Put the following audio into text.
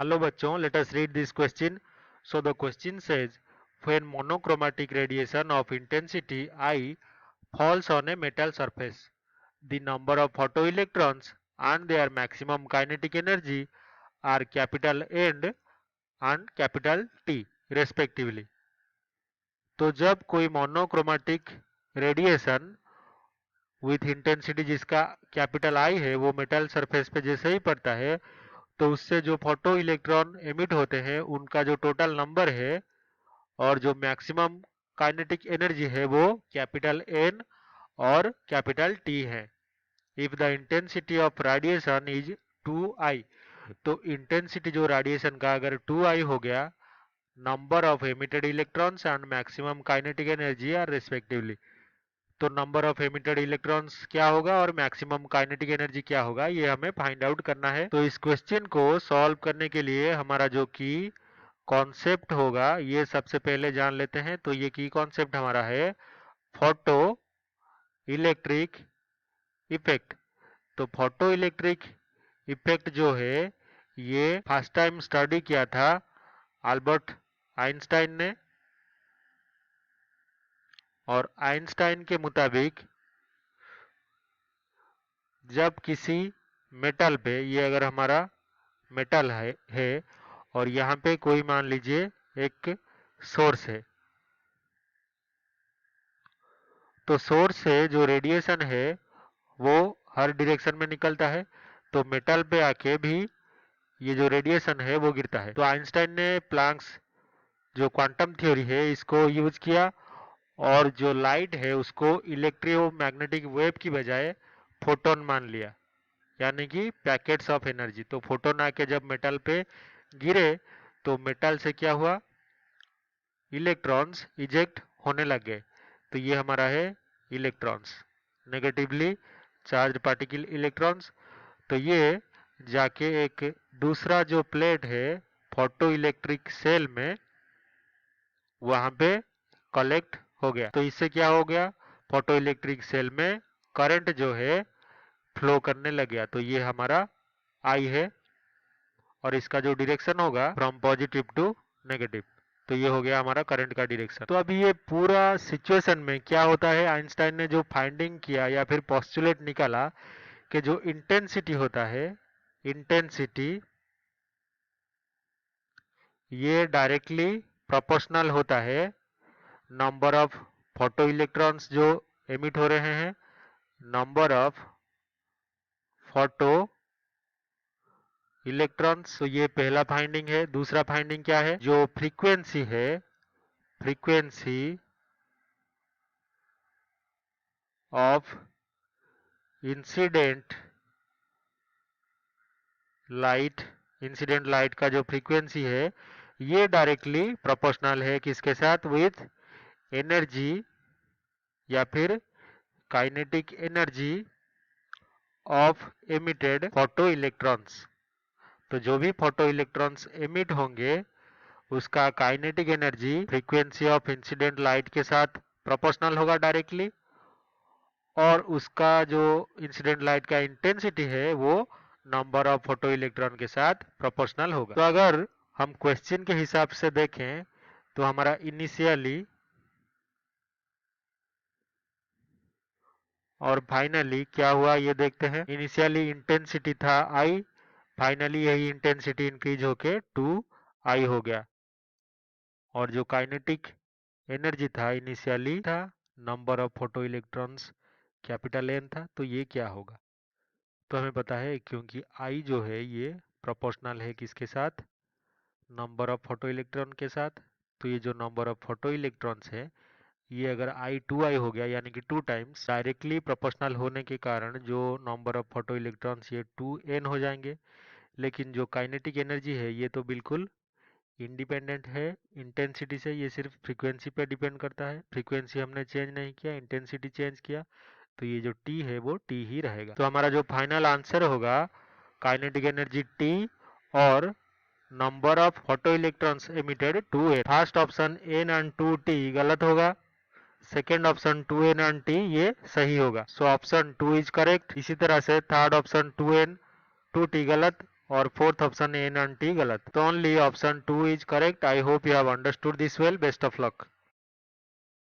Hello bachon, let us read this question. So the question says, when monochromatic radiation of intensity I falls on a metal surface, the number of photoelectrons and their maximum kinetic energy are capital N and capital T respectively. तो जब कोई monochromatic radiation with intensity जिसका capital I है वो metal surface पे जैसे ही पड़ता है तो उससे जो फोटो इलेक्ट्रॉन एमिट होते हैं उनका जो टोटल नंबर है और जो मैक्सिमम काइनेटिक एनर्जी है वो कैपिटल एन और कैपिटल टी है। If the intensity of radiation is 2i, तो इंटेंसिटी जो रेडिएशन का अगर 2i हो गया, number of emitted electrons and maximum kinetic energy are respectively, तो नंबर ऑफ एमिटेड इलेक्ट्रॉन्स क्या होगा और मैक्सिमम काइनेटिक एनर्जी क्या होगा ये हमें फाइंड आउट करना है। तो इस क्वेश्चन को सॉल्व करने के लिए हमारा जो की कॉन्सेप्ट होगा ये सबसे पहले जान लेते हैं। तो ये की कॉन्सेप्ट हमारा है फोटो इलेक्ट्रिक इफेक्ट। तो फोटो इलेक्ट्रिक इफेक्ट जो है ये फर्स्ट टाइम स्टडी किया था अल्बर्ट आइंस्टाइन ने, और आइंस्टाइन के मुताबिक जब किसी मेटल पे, ये अगर हमारा मेटल है और यहाँ पे कोई मान लीजिए एक सोर्स है, तो सोर्स से जो रेडिएशन है वो हर डायरेक्शन में निकलता है, तो मेटल पे आके भी ये जो रेडिएशन है वो गिरता है। तो आइंस्टाइन ने प्लैंक्स जो क्वांटम थ्योरी है इसको यूज किया और जो लाइट है उसको इलेक्ट्रोमैग्नेटिक वेव की बजाय फोटोन मान लिया, यानी कि पैकेट्स ऑफ एनर्जी। तो फोटोन आके जब मेटल पे गिरे तो मेटल से क्या हुआ, इलेक्ट्रॉन्स इजेक्ट होने लग गए। तो ये हमारा है electrons, negatively charge particle electrons. तो ये जाके एक दूसरा जो प्लेट है फोटो इलेक्ट्रिक सेल में वहां पे कलेक्ट हो गया। तो इससे क्या हो गया, फोटो इलेक्ट्रिक सेल में करंट जो है फ्लो करने लग गया। तो ये हमारा आई है और इसका जो डायरेक्शन होगा फ्रॉम पॉजिटिव टू नेगेटिव, तो ये हो गया हमारा करंट का डायरेक्शन। तो अभी ये पूरा सिचुएशन में क्या होता है, आइंस्टाइन ने जो फाइंडिंग किया या फिर पोस्टुलेट निकाला कि जो इंटेंसिटी होता है, इंटेंसिटी ये डायरेक्टली प्रोपोर्शनल होता है नंबर ऑफ फोटो इलेक्ट्रॉन्स जो एमिट हो रहे हैं, नंबर ऑफ फोटो इलेक्ट्रॉन्स। तो ये पहला फाइंडिंग है। दूसरा फाइंडिंग क्या है, जो फ्रीक्वेंसी है, frequency of incident light, incident light का जो फ्रीक्वेंसी है ये डायरेक्टली प्रोपोर्शनल है किसके साथ, विथ एनर्जी या फिर kinetic energy of emitted photo electrons. तो जो भी फोटो इलेक्ट्रॉन्स एमिट होंगे उसका kinetic energy frequency of incident light के साथ प्रोपोर्शनल होगा डायरेक्टली, और उसका जो इंसिडेंट लाइट का इंटेंसिटी है वो नंबर ऑफ फोटो इलेक्ट्रॉन के साथ प्रोपोर्शनल होगा। तो अगर हम क्वेश्चन के हिसाब से देखें तो हमारा इनिशियली और फाइनली क्या हुआ ये देखते हैं। इनिशियली इंटेंसिटी था आई, फाइनली यही इंटेंसिटी इंक्रीज होके 2i हो गया, और जो काइनेटिक एनर्जी था इनिशियली था number of photo electrons capital N था। तो ये क्या होगा, तो हमें पता है क्योंकि आई जो है ये प्रोपोर्शनल है किसके साथ, नंबर ऑफ फोटो इलेक्ट्रॉन के साथ। तो ये जो नंबर ऑफ फोटो इलेक्ट्रॉन्स है ये अगर आई 2i हो गया यानी कि 2 टाइम्स, डायरेक्टली प्रोपोर्शनल होने के कारण जो नंबर ऑफ फोटो इलेक्ट्रॉन्स ये 2n हो जाएंगे। लेकिन जो काइनेटिक एनर्जी है ये तो बिल्कुल इंडिपेंडेंट है इंटेंसिटी से, ये सिर्फ फ्रीक्वेंसी पे डिपेंड करता है। फ्रीक्वेंसी हमने चेंज नहीं किया, इंटेंसिटी चेंज किया, तो ये जो टी है वो टी ही रहेगा। तो हमारा जो फाइनल आंसर होगा काइनेटिक एनर्जी टी और number of photo electrons emitted 2n। First option n and 2t गलत होगा, second option 2n and t ये सही होगा। So option 2 is correct. इसी तरह से थर्ड ऑप्शन 2n 2t गलत, और fourth option A and T गलत। तो only option 2 is correct. I hope you have understood this well. Best of luck.